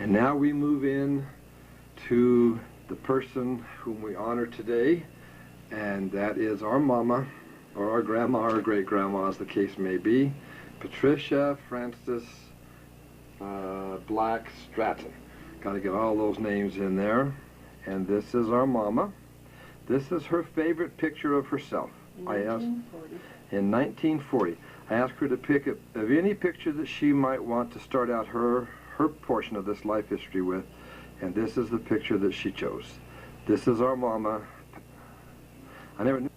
And now we move in to the person whom we honor today, and that is our mama, or our grandma, or great-grandma, as the case may be, Patricia Frances Black Stratton. Got to get all those names in there. And this is our mama. This is her favorite picture of herself. In 1940. In 1940. I asked her to pick of any picture that she might want to start out her portion of this life history with, and this is the picture that she chose. This is our mama. I never knew.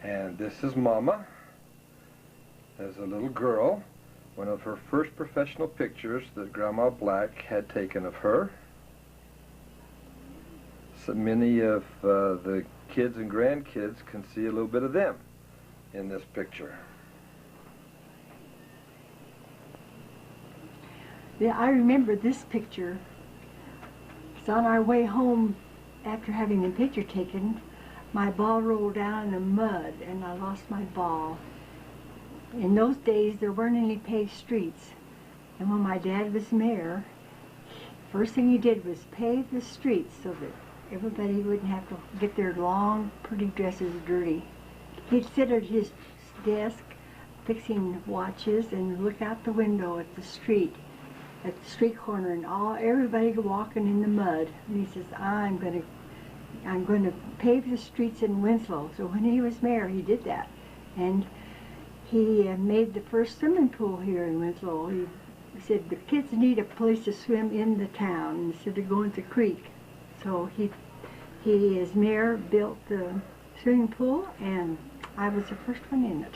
And this is mama as a little girl. One of her first professional pictures that Grandma Black had taken of her. So many of the kids and grandkids can see a little bit of them in this picture. Yeah, I remember this picture. It's on our way home after having the picture taken. My ball rolled down in the mud and I lost my ball. In those days there weren't any paved streets. And when my dad was mayor, first thing he did was pave the streets so that everybody wouldn't have to get their long, pretty dresses dirty. He'd sit at his desk fixing watches and look out the window at the street corner, and everybody walking in the mud. And he says, I'm going to pave the streets in Winslow. So when he was mayor, he did that. And he made the first swimming pool here in Winslow. He said the kids need a place to swim in the town instead of going to the creek. So he as mayor, built the swimming pool, and I was the first one in it.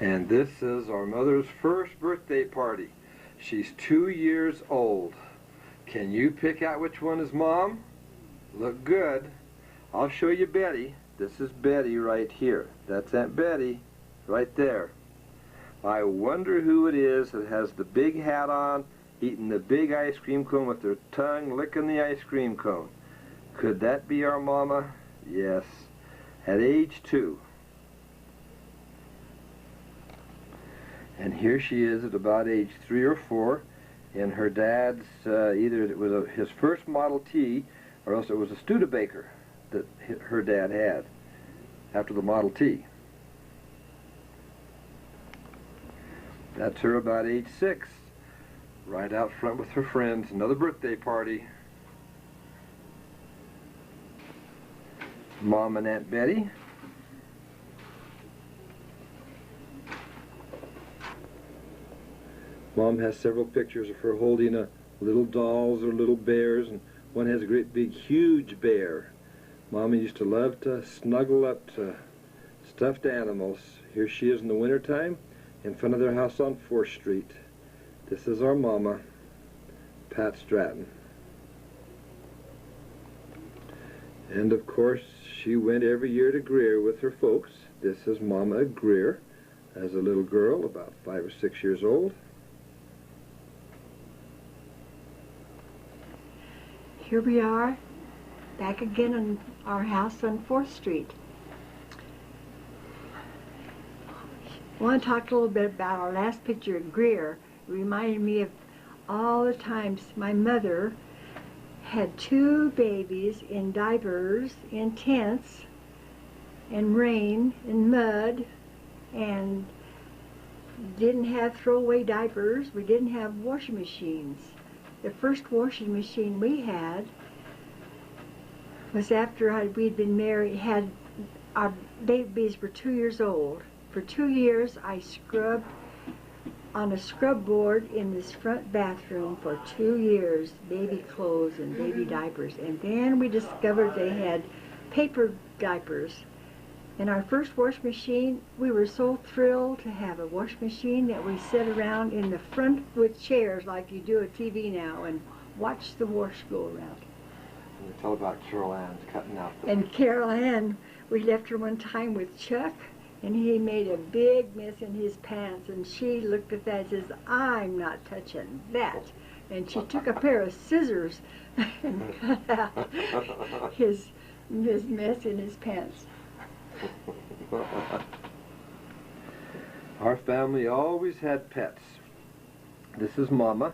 And this is our mother's first birthday party. She's 2 years old. Can you pick out which one is Mom? Look good. I'll show you Betty. This is Betty right here. That's Aunt Betty right there. I wonder who it is that has the big hat on, eating the big ice cream cone with their tongue licking the ice cream cone. Could that be our mama? Yes. At age 2. And here she is at about age 3 or 4 in her dad's, either it was his first Model T or else it was a Studebaker that her dad had after the Model T. That's her about age 6, right out front with her friends, another birthday party. Mom and Aunt Betty. Mom has several pictures of her holding little dolls or little bears, and one has a great big huge bear. Mama used to love to snuggle up to stuffed animals. Here she is in the wintertime in front of their house on 4th Street. This is our mama, Pat Stratton. And of course she went every year to Greer with her folks. This is Mama at Greer as a little girl, about 5 or 6 years old. Here we are, back again in our house on 4th Street. I want to talk a little bit about our last picture at Greer. It reminded me of all the times my mother had 2 babies in diapers, in tents, in rain, in mud, and didn't have throwaway diapers. We didn't have washing machines. The first washing machine we had was after we'd been married. Our babies were 2 years old. For 2 years I scrubbed on a scrub board in this front bathroom for 2 years, baby clothes and baby diapers. And then we discovered they had paper diapers. In our first wash machine, we were so thrilled to have a wash machine that we sat around in the front with chairs like you do a TV now and watch the wash go around. And tell about Carol Ann's cutting out the... And Carol Ann, we left her one time with Chuck, and he made a big mess in his pants, and she looked at that and says, I'm not touching that. And she took a pair of scissors and cut out his mess in his pants. Our family always had pets. This is Mama.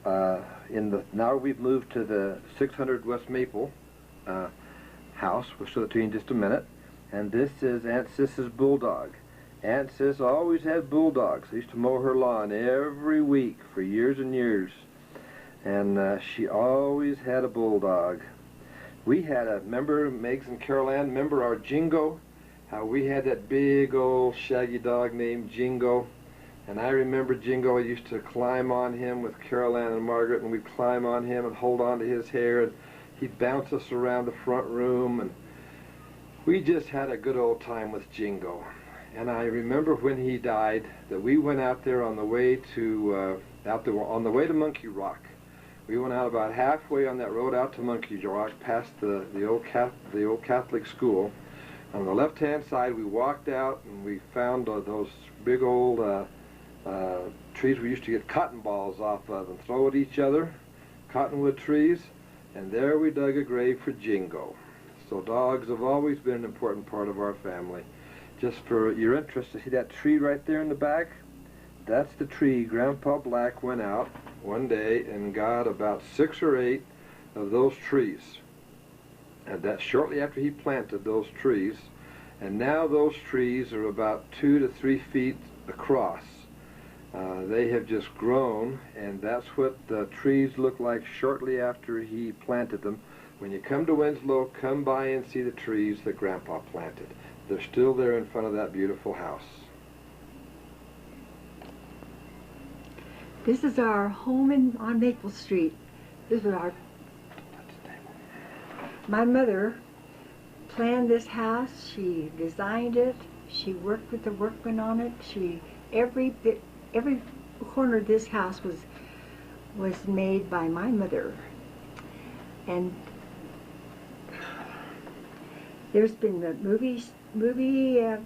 Now we've moved to the 600 West Maple house. We'll show it to you in just a minute. And this is Aunt Sis's bulldog. Aunt Sis always had bulldogs. I used to mow her lawn every week for years and years. And she always had a bulldog. We had remember Megs and Carol Ann, remember our Jingo? How we had that big old shaggy dog named Jingo. And I remember Jingo, I used to climb on him with Carol Ann and Margaret, and we'd climb on him and hold on to his hair, and he'd bounce us around the front room, and we just had a good old time with Jingo. And I remember when he died that we went out there on the way to Monkey Rock. We went out about halfway on that road out to Monkey Rock, past the old Catholic school. On the left-hand side, we walked out and we found those big old trees we used to get cotton balls off of and throw at each other, cottonwood trees, and there we dug a grave for Jingo. So dogs have always been an important part of our family. Just for your interest, to see that tree right there in the back? That's the tree Grandpa Black went out one day and got about 6 or 8 of those trees. And that's shortly after he planted those trees. And now those trees are about 2 to 3 feet across. They have just grown, and that's what the trees look like shortly after he planted them. When you come to Winslow, come by and see the trees that Grandpa planted. They're still there in front of that beautiful house. This is our home on Maple Street. This is my mother planned this house. She designed it. She worked with the workmen on it. Every corner of this house was made by my mother. And there's been the movie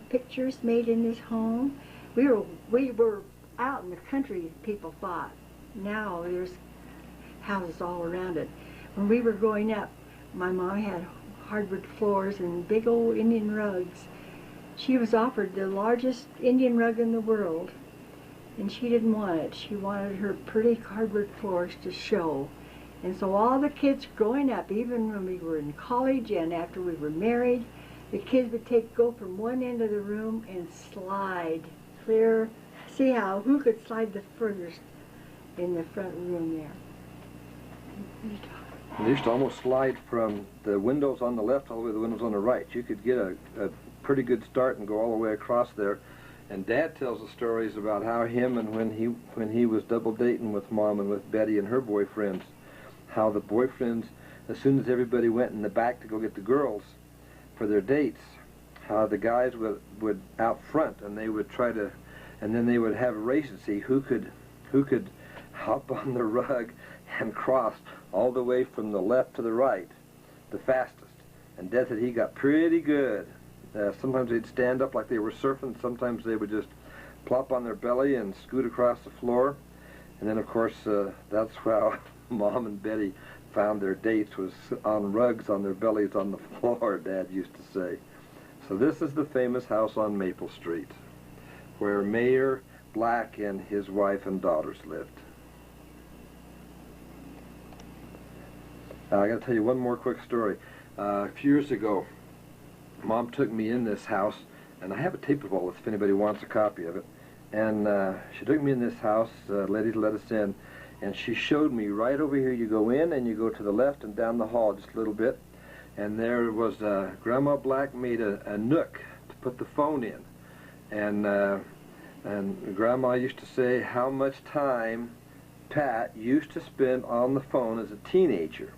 pictures made in this home. We were out in the country, people thought. Now there's houses all around it. When we were growing up, my mom had hardwood floors and big old Indian rugs. She was offered the largest Indian rug in the world, and she didn't want it. She wanted her pretty hardwood floors to show. And so all the kids growing up, even when we were in college and after we were married, the kids would go from one end of the room and slide clear. See who could slide the furthest in the front room there. They used to almost slide from the windows on the left all the way to the windows on the right. You could get a pretty good start and go all the way across there. And Dad tells the stories about how him and when he was double dating with Mom and with Betty and her boyfriends, how the boyfriends, as soon as everybody went in the back to go get the girls for their dates, how the guys would out front, and they would try to, and then they would have a race to see who could hop on the rug and cross all the way from the left to the right the fastest. And Dad said he got pretty good. Sometimes they'd stand up like they were surfing. Sometimes they would just plop on their belly and scoot across the floor. And then, of course, that's how Mom and Betty found their dates, was on rugs on their bellies on the floor, Dad used to say. So this is the famous house on Maple Street, where Mayor Black and his wife and daughters lived. I got to tell you one more quick story. A few years ago, Mom took me in this house, and I have a tape of all this if anybody wants a copy of it. And she took me in this house, ladies let us in, and she showed me right over here. You go in and you go to the left and down the hall just a little bit, and there was Grandma Black made a nook to put the phone in. And Grandma used to say how much time Pat used to spend on the phone as a teenager.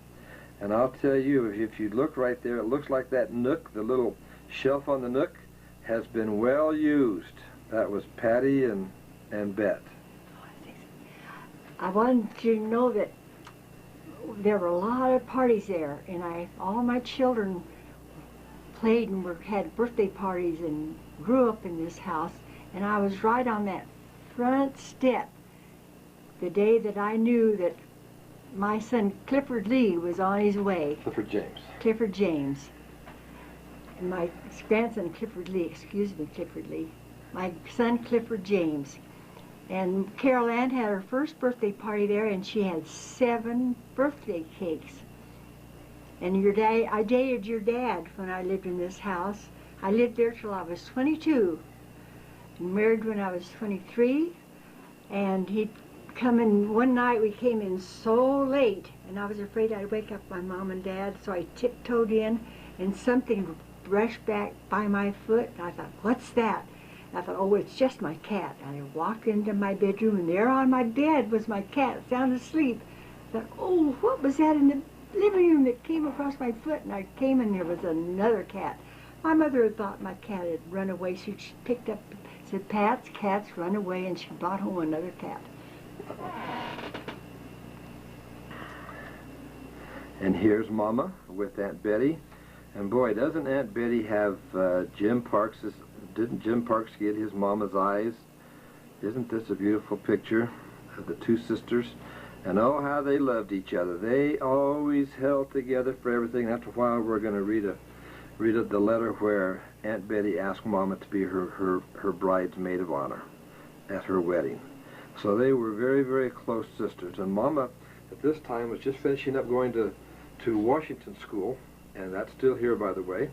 And I'll tell you, if you look right there, it looks like that nook, the little shelf on the nook, has been well used. That was Patty and Bet. I wanted you to know that there were a lot of parties there, and all my children played and had birthday parties and grew up in this house, and I was right on that front step the day that I knew that my son Clifford Lee was on his way. Clifford James. Clifford James. And my grandson Clifford Lee, excuse me, Clifford Lee. My son Clifford James. And Carol Ann had her first birthday party there, and she had 7 birthday cakes. And your dad, I dated your dad when I lived in this house. I lived there till I was 22. Married when I was 23, and he'd come in one night. We came in so late, and I was afraid I'd wake up my mom and dad, so I tiptoed in, and something brushed back by my foot, and I thought, what's that? And I thought, oh, it's just my cat. And I walked into my bedroom, and there on my bed was my cat, sound asleep. I thought, oh, what was that in the living room that came across my foot? And I came, and there was another cat. My mother had thought my cat had run away, so she picked up, said, Pat's cats run away, and she brought home another cat. And here's Mama with Aunt Betty. And boy, doesn't Aunt Betty have Jim Parks's, didn't Jim Parks get his mama's eyes? Isn't this a beautiful picture of the two sisters? And oh, how they loved each other. They always held together for everything. After a while, we're going to read the letter where Aunt Betty asked Mama to be her bridesmaid of honor at her wedding. So they were very, very close sisters. And Mama, at this time, was just finishing up going to Washington School, and that's still here, by the way.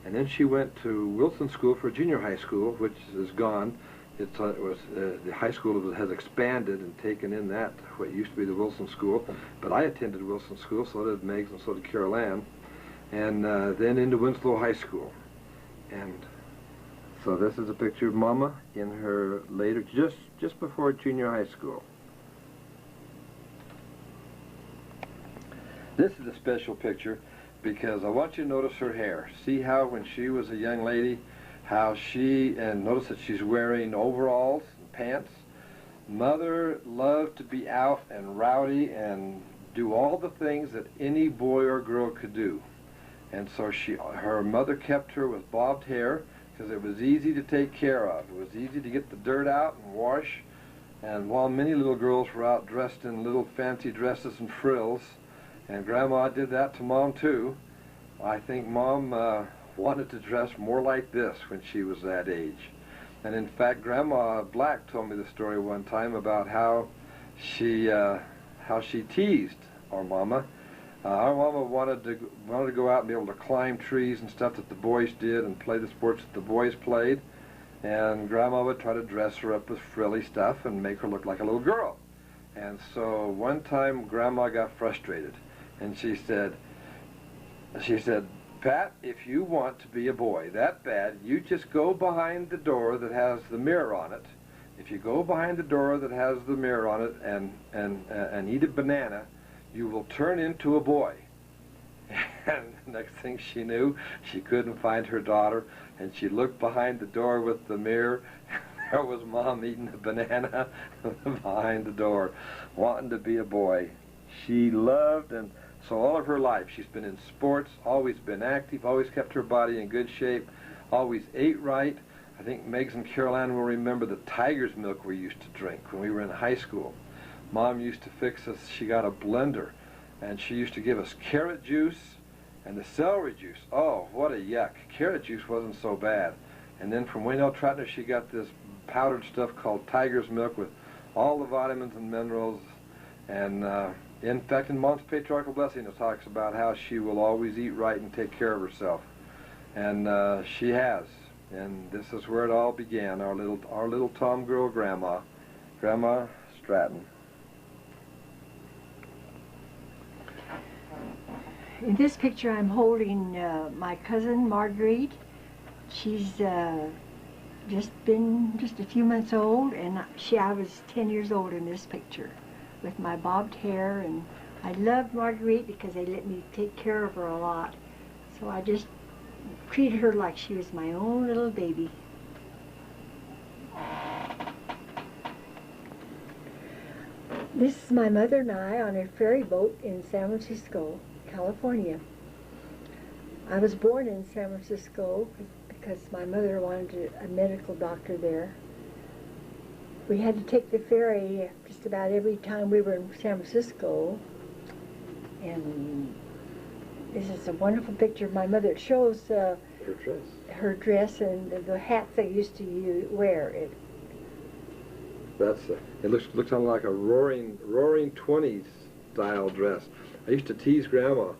And then she went to Wilson School for junior high school, which is gone. The high school has expanded and taken in that, what used to be the Wilson School. But I attended Wilson School, so did Meggs, and so did Carol Ann. And then into Winslow High School. And so this is a picture of Mama in her later, just before junior high school. This is a special picture because I want you to notice her hair. See how when she was a young lady, how and notice that she's wearing overalls and pants. Mother loved to be out and rowdy and do all the things that any boy or girl could do. And so her mother kept her with bobbed hair because it was easy to take care of. It was easy to get the dirt out and wash. And while many little girls were out dressed in little fancy dresses and frills, and Grandma did that to Mom too, I think Mom wanted to dress more like this when she was that age. And in fact, Grandma Black told me the story one time about how she teased our Mama. Our Mama wanted to go out and be able to climb trees and stuff that the boys did and play the sports that the boys played. And Grandma would try to dress her up with frilly stuff and make her look like a little girl. And so one time Grandma got frustrated, and she said, Pat, if you want to be a boy that bad, you just go behind the door that has the mirror on it. If you go behind the door that has the mirror on it and eat a banana, you will turn into a boy. And the next thing she knew, she couldn't find her daughter, and she looked behind the door with the mirror. There was Mom eating a banana behind the door, wanting to be a boy. She loved, and so all of her life she's been in sports, always been active, always kept her body in good shape, always ate right. I think Meggs and Carol Ann will remember the tiger's milk we used to drink when we were in high school. Mom used to fix us, she got a blender, and she used to give us carrot juice and the celery juice. Oh, what a yuck. Carrot juice wasn't so bad. And then from Wayne L. Stratton, she got this powdered stuff called tiger's milk with all the vitamins and minerals. And in fact, in Mom's Patriarchal Blessing, it talks about how she will always eat right and take care of herself. And she has. And this is where it all began, our little Tom girl Grandma Stratton. In this picture, I'm holding my cousin Marguerite. She's just a few months old, and I was 10 years old in this picture, with my bobbed hair. And I loved Marguerite because they let me take care of her a lot. So I just treated her like she was my own little baby. This is my mother and I on a ferry boat in San Francisco, California. I was born in San Francisco because my mother wanted a medical doctor there. We had to take the ferry just about every time we were in San Francisco. And this is a wonderful picture of my mother. It shows her dress and the hats they used to wear. It looks on like a roaring 20s style dress. I used to tease Grandma.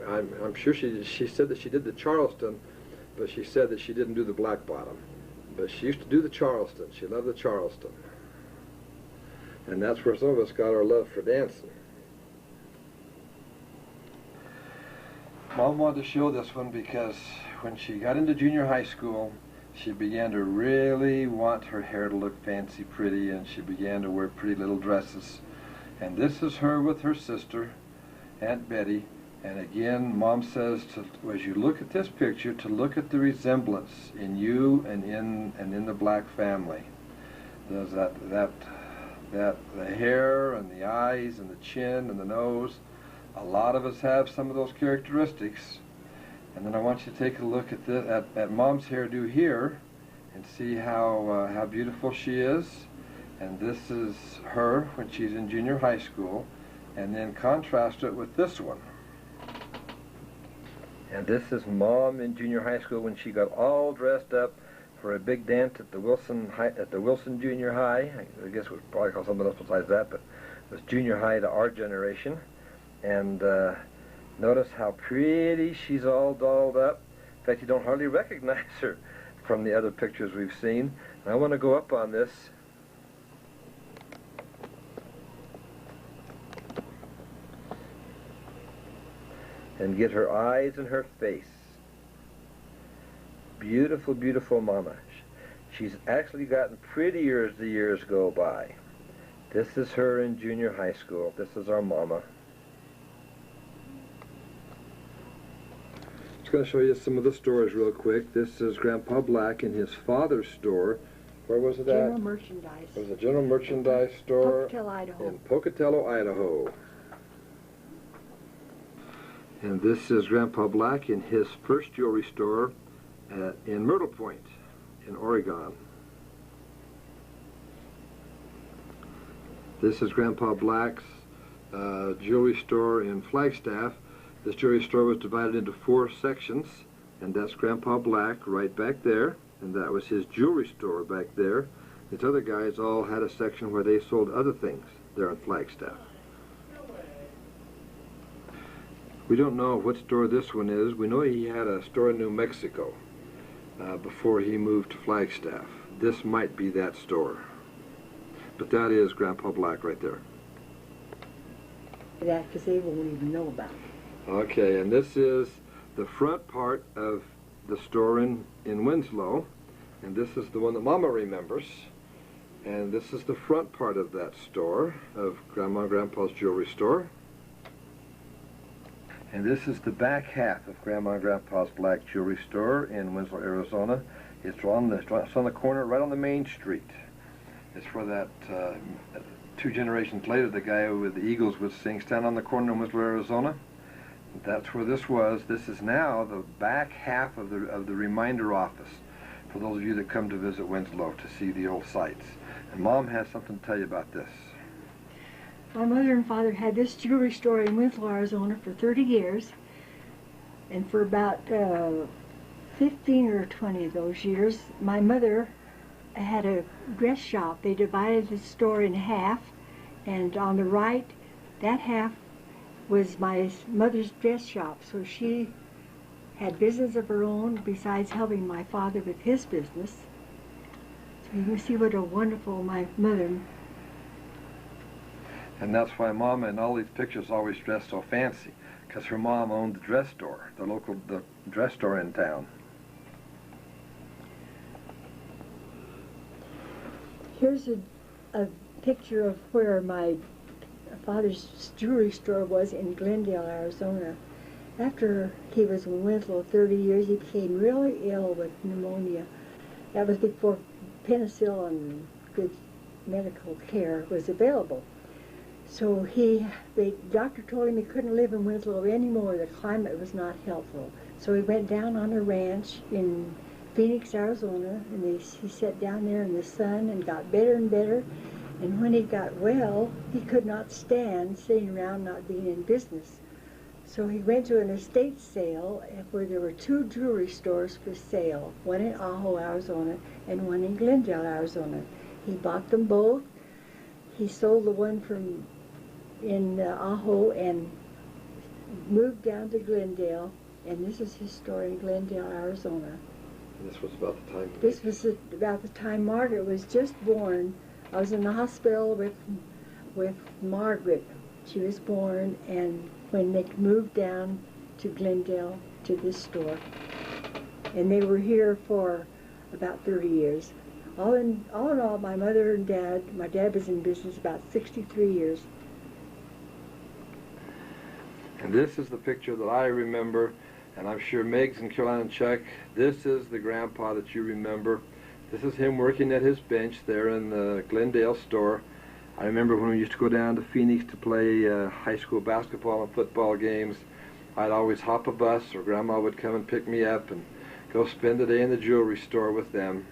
I'm sure she said that she did the Charleston, but she said that she didn't do the black bottom. But she used to do the Charleston. She loved the Charleston. And that's where some of us got our love for dancing. Mom wanted to show this one because when she got into junior high school, she began to really want her hair to look fancy pretty, and she began to wear pretty little dresses. And this is her with her sister, Aunt Betty. And again, Mom says, as you look at this picture, to look at the resemblance in you and in the black family. There's the hair and the eyes and the chin and the nose. A lot of us have some of those characteristics. And then I want you to take a look at Mom's hairdo here and see how beautiful she is. And this is her when she's in junior high school. And then contrast it with this one. And this is Mom in junior high school when she got all dressed up for a big dance at the Wilson Junior High. I guess we would probably call something else besides that, but it was junior high to our generation. And notice how pretty she's all dolled up. In fact, you don't hardly recognize her from the other pictures we've seen. And I want to go up on this. And get her eyes and her face. Beautiful, beautiful Mama. She's actually gotten prettier as the years go by. This is her in junior high school. This is our Mama. Just going to show you some of the stores real quick. This is Grandpa Black in his father's store. Where was it at? General Merchandise. It was a general merchandise store Pocatello, Idaho. in Pocatello, Idaho. And this is Grandpa Black in his first jewelry store in Myrtle Point, in Oregon. This is Grandpa Black's jewelry store in Flagstaff. This jewelry store was divided into 4 sections, and that's Grandpa Black right back there, and that was his jewelry store back there. These other guys all had a section where they sold other things there in Flagstaff. We don't know what store this one is. We know he had a store in New Mexico before he moved to Flagstaff. This might be that store. But that is Grandpa Black right there. That because they won't even know about it. Okay, and this is the front part of the store in Winslow. And this is the one that Mama remembers. And this is the front part of that store, of Grandma and Grandpa's jewelry store. And this is the back half of Grandma and Grandpa's Black Jewelry Store in Winslow, Arizona. It's on the corner, right on the main street. It's where that 2 generations later, the guy with the Eagles would sing, "Stand on the corner in Winslow, Arizona." That's where this was. This is now the back half of the reminder office for those of you that come to visit Winslow to see the old sites. And Mom has something to tell you about this. My mother and father had this jewelry store in Winslow, Arizona for 30 years. And for about 15 or 20 of those years, my mother had a dress shop. They divided the store in half, and on the right, that half was my mother's dress shop. So she had business of her own besides helping my father with his business. So you can see what a wonderful my mother. And that's why Mama in all these pictures always dressed so fancy, because her mom owned the dress store, the dress store in town. Here's a picture of where my father's jewelry store was in Glendale, Arizona. After he was in Winslow 30 years, he became really ill with pneumonia. That was before penicillin and good medical care was available. So the doctor told him he couldn't live in Winslow anymore. The climate was not helpful. So he went down on a ranch in Phoenix, Arizona, and he sat down there in the sun and got better and better. And when he got well, he could not stand sitting around not being in business. So he went to an estate sale where there were 2 jewelry stores for sale, one in Ajo, Arizona, and one in Glendale, Arizona. He bought them both. He sold the one from in Ajo and moved down to Glendale, and this is his story in Glendale, Arizona. And this was about the time. This was about the time Margaret was just born. I was in the hospital with Margaret. She was born, and when they moved down to Glendale to this store, and they were here for about 30 years. All in all, my mother and dad, my dad was in business about 63 years. And this is the picture that I remember, and I'm sure Meg's and Caroline and Chuck, this is the grandpa that you remember. This is him working at his bench there in the Glendale store. I remember when we used to go down to Phoenix to play high school basketball and football games, I'd always hop a bus, or Grandma would come and pick me up and go spend the day in the jewelry store with them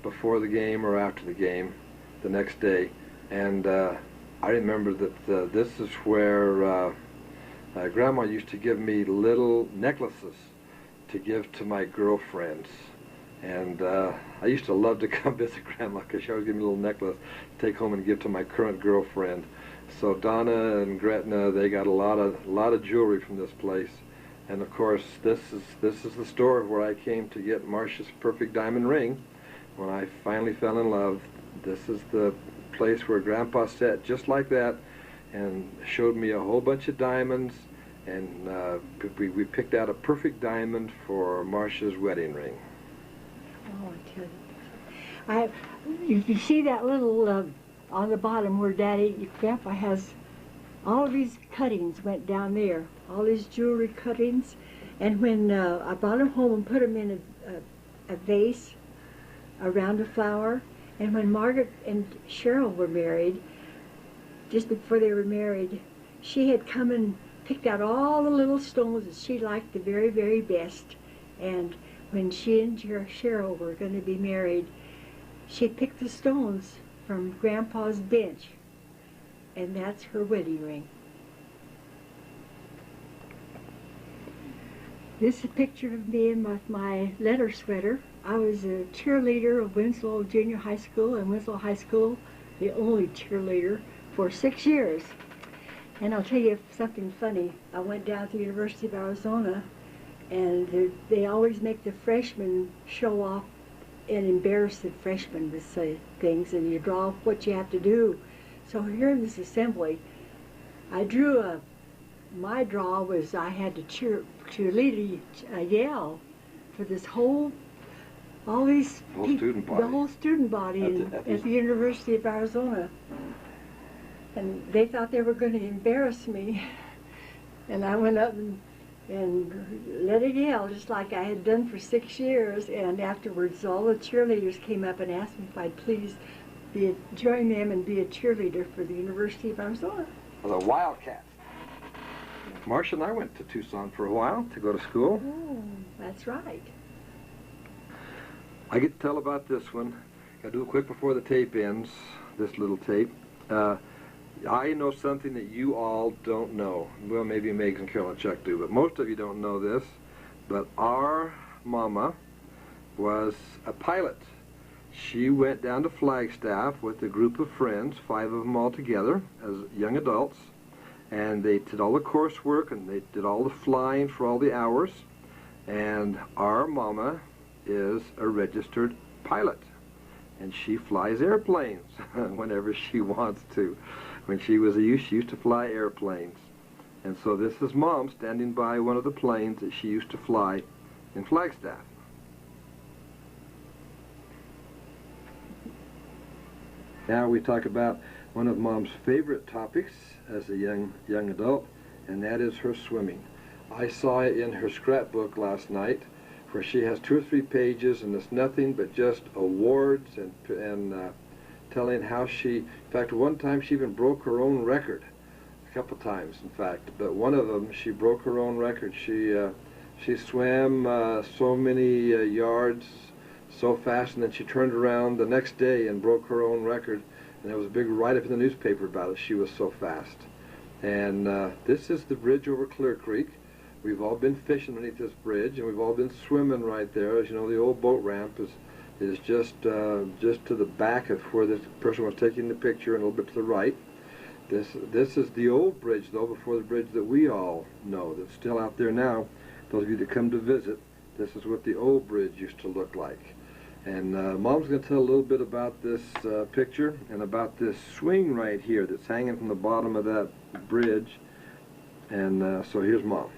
before the game or after the game the next day. And I remember that this is where Grandma used to give me little necklaces to give to my girlfriends. And I used to love to come visit Grandma because she always gave me a little necklace to take home and give to my current girlfriend. So Donna and Gretna, they got a lot of jewelry from this place. And of course, this is the store where I came to get Marcia's perfect diamond ring when I finally fell in love. This is the place where Grandpa sat just like that and showed me a whole bunch of diamonds, and we picked out a perfect diamond for Marcia's wedding ring. Oh, I tell you, you see that little on the bottom where Grandpa has all of these cuttings went down there, all these jewelry cuttings, and when I brought them home and put them in a vase around a flower, and when Margaret and Cheryl were married, just before they were married, she had come and picked out all the little stones that she liked the very, very best, and when she and Cheryl were going to be married, she picked the stones from Grandpa's bench, and that's her wedding ring. This is a picture of me with my letter sweater. I was a cheerleader of Winslow Junior High School and Winslow High School, the only cheerleader, for 6 years. And I'll tell you something funny. I went down to the University of Arizona, and they always make the freshmen show off and embarrass the freshmen with things, and you draw what you have to do. So here in this assembly, I drew my draw was I had to cheerlead a yell for this whole student body. The whole student body at the University of Arizona. And they thought they were going to embarrass me. And I went up and let it yell, just like I had done for 6 years. And afterwards, all the cheerleaders came up and asked me if I'd please join them and be a cheerleader for the University of Arizona. The Wildcats. Marcia and I went to Tucson for a while to go to school. Oh, that's right. I get to tell about this one. I'll do it quick before the tape ends, this little tape. I know something that you all don't know. Well, maybe Megs and Carol and Chuck do, but most of you don't know this. But our mama was a pilot. She went down to Flagstaff with a group of friends, 5 of them all together as young adults, and they did all the coursework and they did all the flying for all the hours. And our mama is a registered pilot, and she flies airplanes whenever she wants to. When she was a youth, she used to fly airplanes. And so this is Mom standing by one of the planes that she used to fly in Flagstaff. Now we talk about one of Mom's favorite topics as a young adult, and that is her swimming. I saw it in her scrapbook last night, where she has 2 or 3 pages, and it's nothing but just awards and telling how she, in fact, one time she even broke her own record, a couple times, in fact, but one of them she broke her own record. She swam so many yards so fast, and then she turned around the next day and broke her own record, and there was a big write-up in the newspaper about it. She was so fast. And this is the bridge over Clear Creek. We've all been fishing underneath this bridge, and we've all been swimming right there. As you know, the old boat ramp is is just to the back of where this person was taking the picture, and a little bit to the right. This is the old bridge, though, before the bridge that we all know, that's still out there now. Those of you that come to visit, this is what the old bridge used to look like. And Mom's going to tell a little bit about this picture and about this swing right here that's hanging from the bottom of that bridge. And so here's Mom.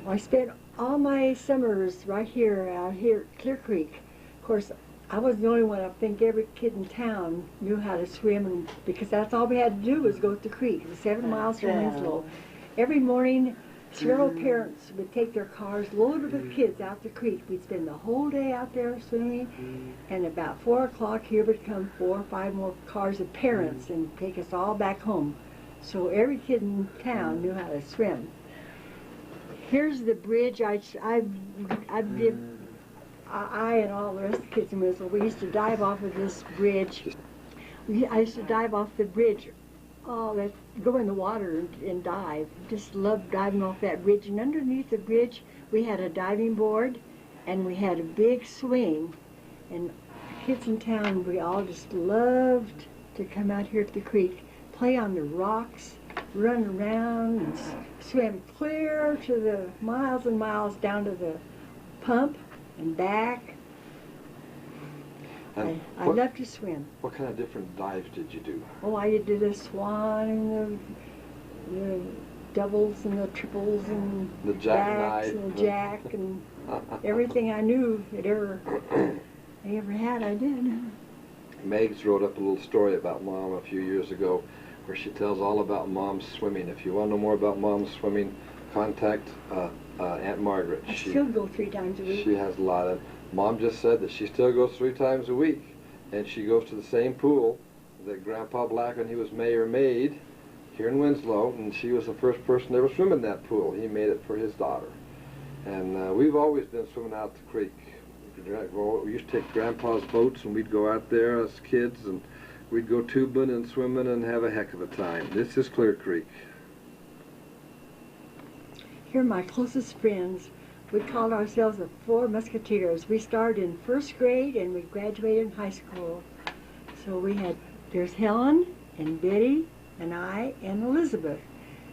I spent all my summers right here, out here at Clear Creek. Of course, I was the only one. I think every kid in town knew how to swim, and because that's all we had to do was go to the creek. It was 7 miles from Winslow. Every morning, several parents would take their cars loaded with kids out the creek. We'd spend the whole day out there swimming, and about 4 o'clock here would come 4 or 5 more cars of parents and take us all back home. So every kid in town knew how to swim. Here's the bridge. I and all the rest of the kids in Winslow, we used to dive off of this bridge. I used to dive off the bridge, go in the water and dive. Just loved diving off that bridge. And underneath the bridge, we had a diving board, and we had a big swing. And kids in town, we all just loved to come out here to the creek, play on the rocks, run around, and swim clear to the miles and miles down to the pump and back. And I love to swim. What kind of different dives did you do? Oh, I did the swan and the doubles and the triples and the jackknife and the jack and everything I knew I ever had, I did. Megs wrote up a little story about Mom a few years ago where she tells all about Mom's swimming. If you want to know more about Mom's swimming, contact Aunt Margaret. I still go 3 times a week. She has a lot of... Mom just said that she still goes 3 times a week, and she goes to the same pool that Grandpa Black, when he was mayor, made here in Winslow, and she was the first person to ever swim in that pool. He made it for his daughter. And we've always been swimming out the creek. We used to take Grandpa's boats, and we'd go out there as kids, and we'd go tubing and swimming and have a heck of a time. This is Clear Creek. Here are my closest friends. We called ourselves the 4 Musketeers. We started in 1st grade and we graduated in high school. So there's Helen and Betty and I and Elizabeth.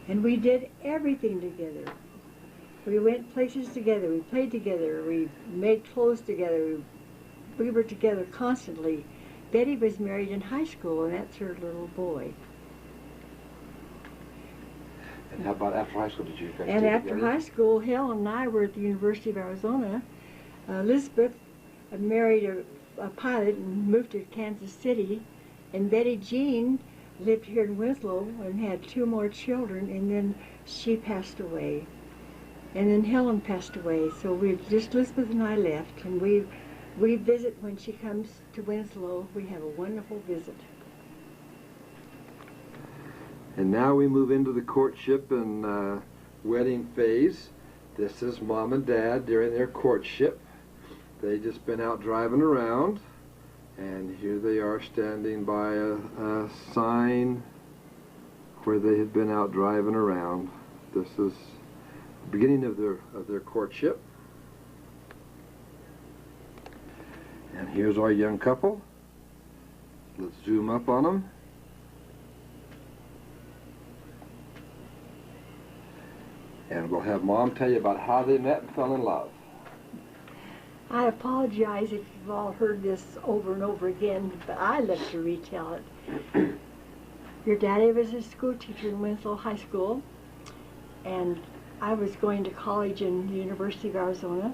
And we did everything together. We went places together, we played together, we made clothes together, we were together constantly. Betty was married in high school, and that's her little boy. And how about after high school? Did you guys And after high school, Helen and I were at the University of Arizona. Elizabeth married a pilot and moved to Kansas City. And Betty Jean lived here in Winslow and had 2 more children, and then she passed away. And then Helen passed away, so Elizabeth and I left, and we visit when she comes to Winslow. We have a wonderful visit. And now we move into the courtship and wedding phase. This is Mom and Dad during their courtship. They just been out driving around, and here they are standing by a sign where they had been out driving around. This is the beginning of their courtship. And here's our young couple. Let's zoom up on them. And we'll have Mom tell you about how they met and fell in love. I apologize if you've all heard this over and over again, but I love to retell it. Your daddy was a school teacher in Winslow High School, and I was going to college in the University of Arizona,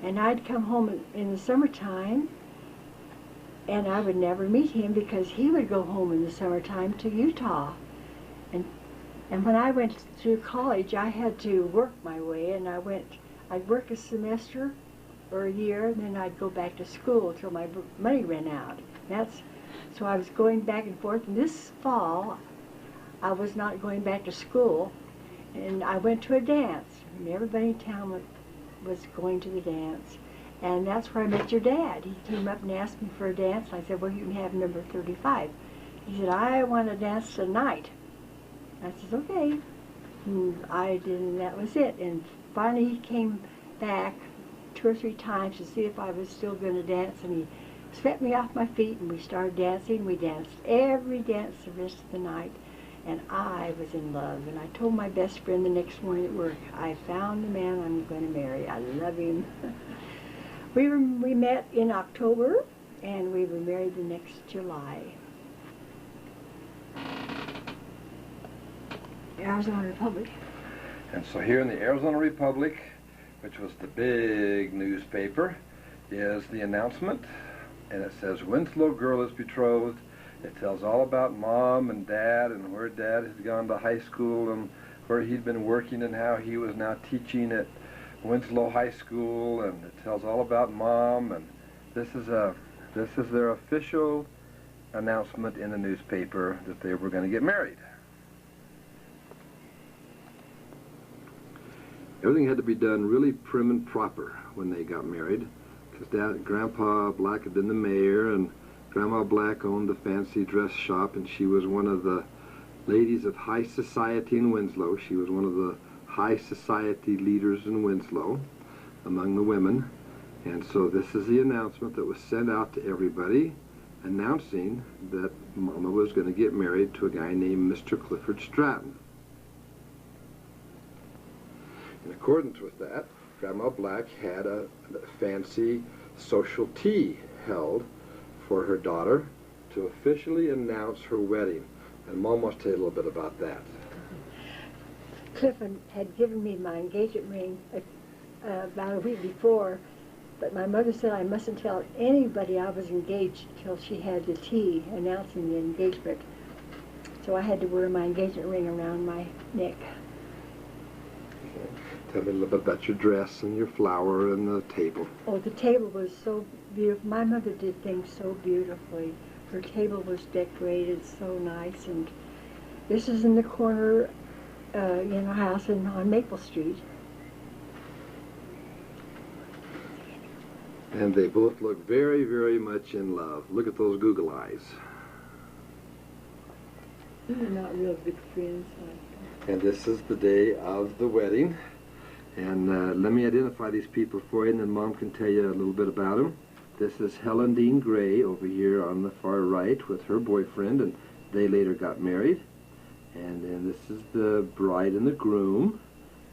and I'd come home in the summertime, and I would never meet him because he would go home in the summertime to Utah. And when I went through college, I had to work my way, and I'd work a semester or a year, and then I'd go back to school until my money ran out. So I was going back and forth, and this fall, I was not going back to school, and I went to a dance, and everybody in town was going to the dance, and that's where I met your dad. He came up and asked me for a dance, and I said, well, you can have number 35. He said, I want to dance tonight. I said, okay. And I did, and that was it. And finally he came back 2 or 3 times to see if I was still going to dance, and he swept me off my feet, and we started dancing. We danced every dance the rest of the night, and I was in love. And I told my best friend the next morning at work, I found the man I'm going to marry. I love him. We met in October, and we were married the next July. Arizona Republic. And so here in the Arizona Republic, which was the big newspaper, is the announcement. And it says, Winslow girl is betrothed. It tells all about Mom and Dad and where Dad had gone to high school and where he'd been working and how he was now teaching at Winslow High School. And it tells all about Mom. And this is their official announcement in the newspaper that they were going to get married. Everything had to be done really prim and proper when they got married, because Grandpa Black had been the mayor, and Grandma Black owned the fancy dress shop, and she was one of the ladies of high society in Winslow. She was one of the high society leaders in Winslow among the women. And so this is the announcement that was sent out to everybody, announcing that Mama was going to get married to a guy named Mr. Clifford Stratton. In accordance with that, Grandma Black had a fancy social tea held for her daughter to officially announce her wedding. And Mom wants to tell you a little bit about that. Clifford had given me my engagement ring about a week before, but my mother said I mustn't tell anybody I was engaged till she had the tea announcing the engagement. So I had to wear my engagement ring around my neck. Tell me a little bit about your dress and your flower and the table. Oh, the table was so beautiful. My mother did things so beautifully. Her table was decorated so nice, and this is in the corner in a house on Maple Street. And they both look very, very much in love. Look at those Google eyes. They're not real good friends. And this is the day of the wedding. And let me identify these people for you, and then Mom can tell you a little bit about them. This is Helen Dean Gray over here on the far right with her boyfriend, and they later got married. And then this is the bride and the groom,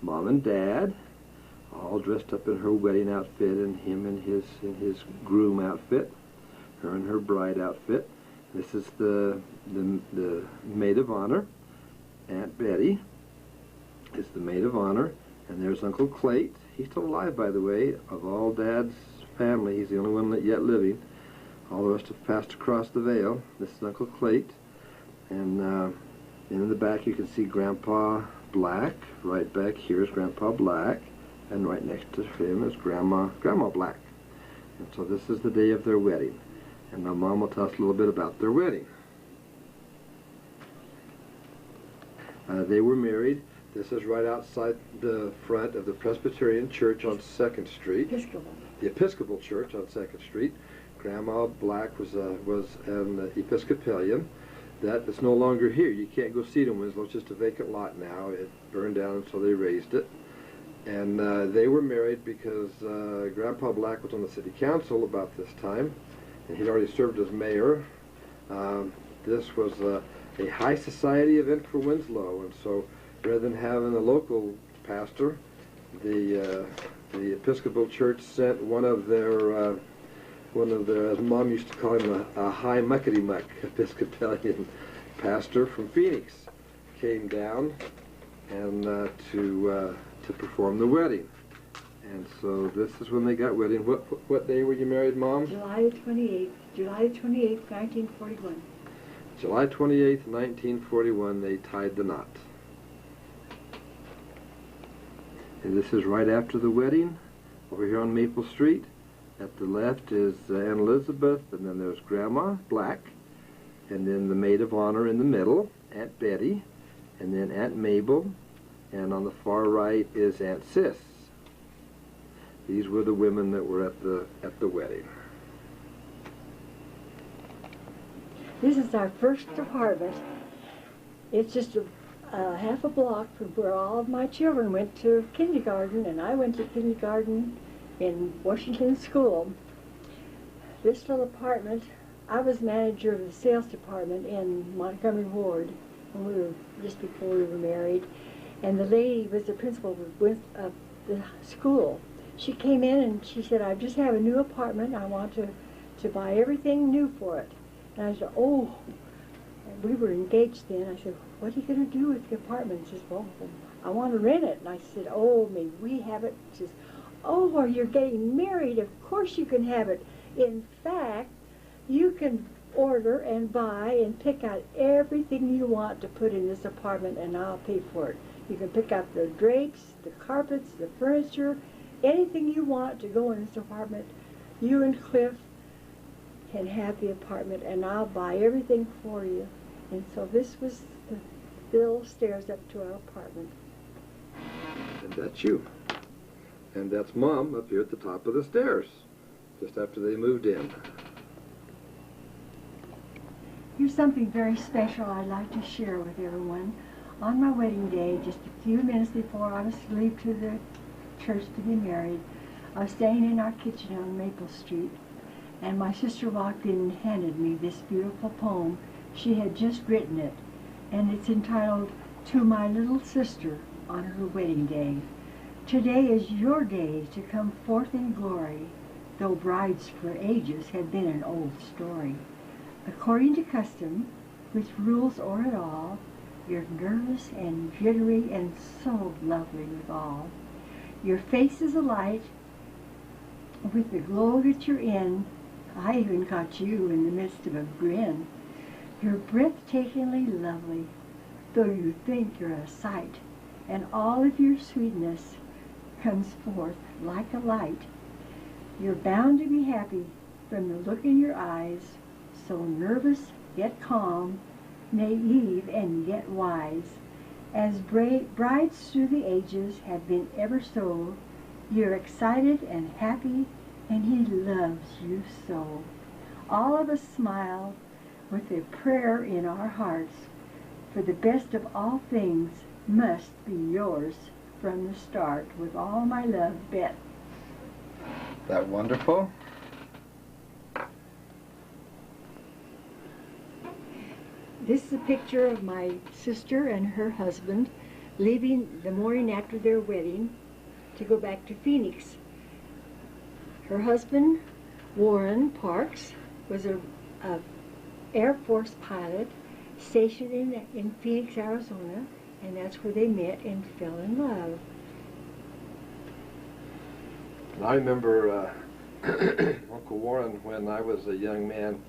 Mom and Dad, all dressed up in her wedding outfit, and him in his groom outfit, her in her bride outfit. This is the maid of honor. Aunt Betty is the maid of honor. And there's Uncle Clayt. He's still alive, by the way. Of all Dad's family, he's the only one yet living. All the rest have passed across the veil. This is Uncle Clayt. And in the back you can see Grandpa Black. Right back here is Grandpa Black. And right next to him is Grandma Black. And so this is the day of their wedding. And now Mom will tell us a little bit about their wedding. They were married. This is right outside the front of the Presbyterian Church on 2nd Street. Episcopal. The Episcopal Church on 2nd Street. Grandma Black was an Episcopalian. That is no longer here. You can't go see it in Winslow. It's just a vacant lot now. It burned down, so they raised it. And they were married because Grandpa Black was on the city council about this time, and he'd already served as mayor. This was a high society event for Winslow, and so rather than having a local pastor, the Episcopal Church sent one of their, as Mom used to call him, a high muckety-muck Episcopalian pastor from Phoenix, came down and to perform the wedding. And so this is when they got wedding. What day were you married, Mom? July 28th, 1941. July 28th, 1941, they tied the knot. And this is right after the wedding, over here on Maple Street. At the left is Aunt Elizabeth, and then there's Grandma Black, and then the maid of honor in the middle, Aunt Betty, and then Aunt Mabel, and on the far right is Aunt Sis. These were the women that were at the wedding. This is our first apartment. It's just half a block from where all of my children went to kindergarten, and I went to kindergarten in Washington School. This little apartment, I was manager of the sales department in Montgomery Ward when we were, just before we were married, and the lady was the principal of the school. She came in and she said, I just have a new apartment. I want to buy everything new for it. And I said, oh, and we were engaged then. I said, what are you going to do with the apartment? She said, well, I want to rent it. And I said, oh, may we have it? She says, oh, well, you're getting married. Of course you can have it. In fact, you can order and buy and pick out everything you want to put in this apartment, and I'll pay for it. You can pick out the drapes, the carpets, the furniture, anything you want to go in this apartment. You and Cliff can have the apartment, and I'll buy everything for you. And so this was the little stairs up to our apartment. And that's you. And that's Mom up here at the top of the stairs, just after they moved in. Here's something very special I'd like to share with everyone. On my wedding day, just a few minutes before I was to leave to the church to be married, I was staying in our kitchen on Maple Street, and my sister walked in and handed me this beautiful poem. She had just written it, and it's entitled, To My Little Sister on Her Wedding Day. Today is your day to come forth in glory, though brides for ages have been an old story. According to custom, which rules o'er it all, you're nervous and jittery and so lovely withal. Your face is alight with the glow that you're in. I even caught you in the midst of a grin. You're breathtakingly lovely, though you think you're a sight, and all of your sweetness comes forth like a light. You're bound to be happy from the look in your eyes, so nervous yet calm, naive and yet wise. As brides through the ages have been ever so, you're excited and happy, and he loves you so. All of us smile with a prayer in our hearts, for the best of all things must be yours from the start. With all my love, Bet. That wonderful? This is a picture of my sister and her husband leaving the morning after their wedding to go back to Phoenix. Her husband, Warren Parks, was a Air Force pilot stationed in Phoenix, Arizona, and that's where they met and fell in love. I remember Uncle Warren, when I was a young man,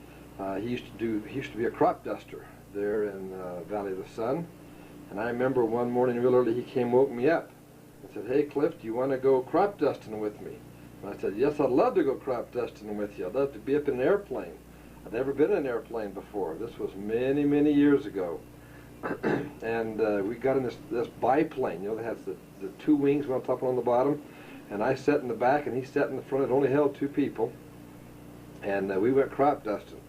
he used to be a crop duster there in Valley of the Sun. And I remember one morning real early he came, woke me up and said, hey Cliff, do you want to go crop dusting with me? And I said, yes, I'd love to go crop dusting with you. I'd love to be up in an airplane. I'd never been in an airplane before. This was many, many years ago. And we got in this biplane, you know, that has the two wings, one on top and on the bottom. And I sat in the back and he sat in the front. It only held two people. And we went crop dusting.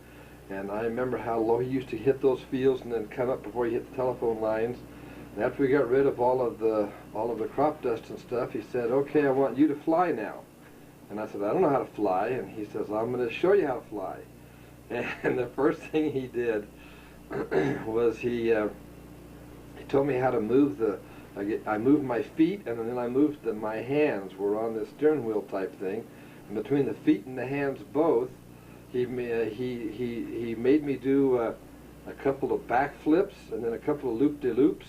And I remember how low he used to hit those fields and then come up before he hit the telephone lines. And after we got rid of all of the crop dust and stuff, he said, okay, I want you to fly now. And I said, I don't know how to fly. And he says, I'm going to show you how to fly. And the first thing he did was he told me how to move I moved my feet, and then I moved my hands were on this steering wheel type thing. And between the feet and the hands both, he made me do a couple of back flips and then a couple of loop-de-loops.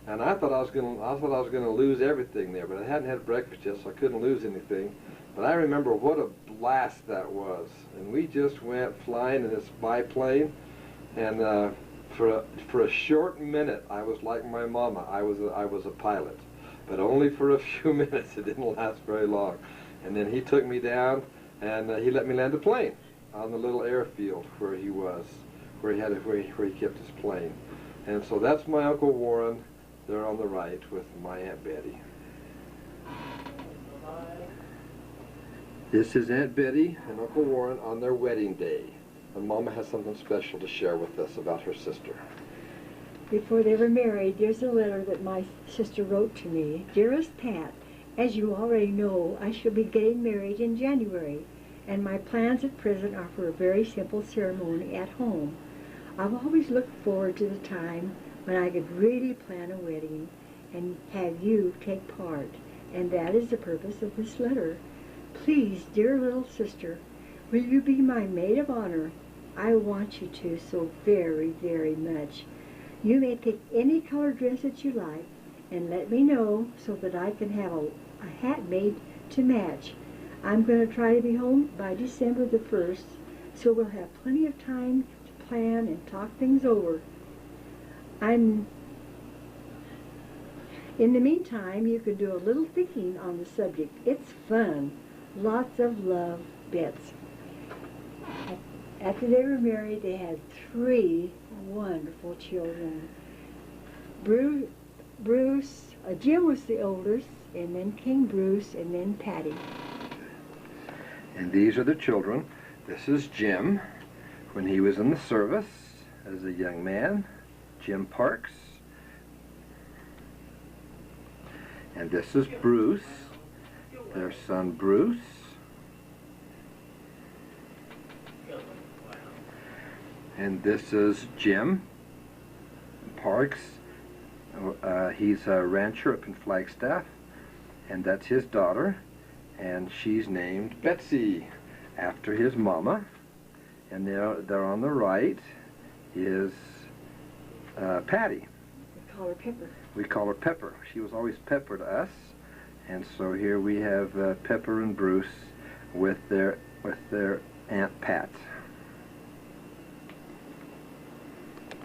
And I thought I was gonna lose everything there, but I hadn't had breakfast yet, so I couldn't lose anything. But I remember what a blast that was. And we just went flying in this biplane, and for a short minute, I was like my mama. I was a pilot, but only for a few minutes. It didn't last very long. And then he took me down, and he let me land a plane on the little airfield where he was, where he kept his plane. And so that's my Uncle Warren there on the right with my Aunt Betty. This is Aunt Betty and Uncle Warren on their wedding day. And Mama has something special to share with us about her sister. Before they were married, there's a letter that my sister wrote to me. Dearest Pat, As you already know, I shall be getting married in January, and my plans at present are for a very simple ceremony at home. I've always looked forward to the time when I could really plan a wedding and have you take part, and that is the purpose of this letter. Please, dear little sister, will you be my maid of honor? I want you to so very, very much. You may pick any color dress that you like, and let me know so that I can have a hat made to match. I'm going to try to be home by December the 1st, so we'll have plenty of time to plan and talk things over. In the meantime, you can do a little thinking on the subject. It's fun. Lots of love, Bets. After they were married, they had 3 wonderful children. Jim was the oldest, and then King Bruce, and then Patty. And these are the children. This is Jim when he was in the service as a young man, Jim Parks. And this is Bruce, their son Bruce. And this is Jim Parks. He's a rancher up in Flagstaff, and that's his daughter, and she's named Betsy after his mama. And there on the right is Patty. We call her Pepper. We call her Pepper. She was always Pepper to us, and so here we have Pepper and Bruce with their Aunt Pat.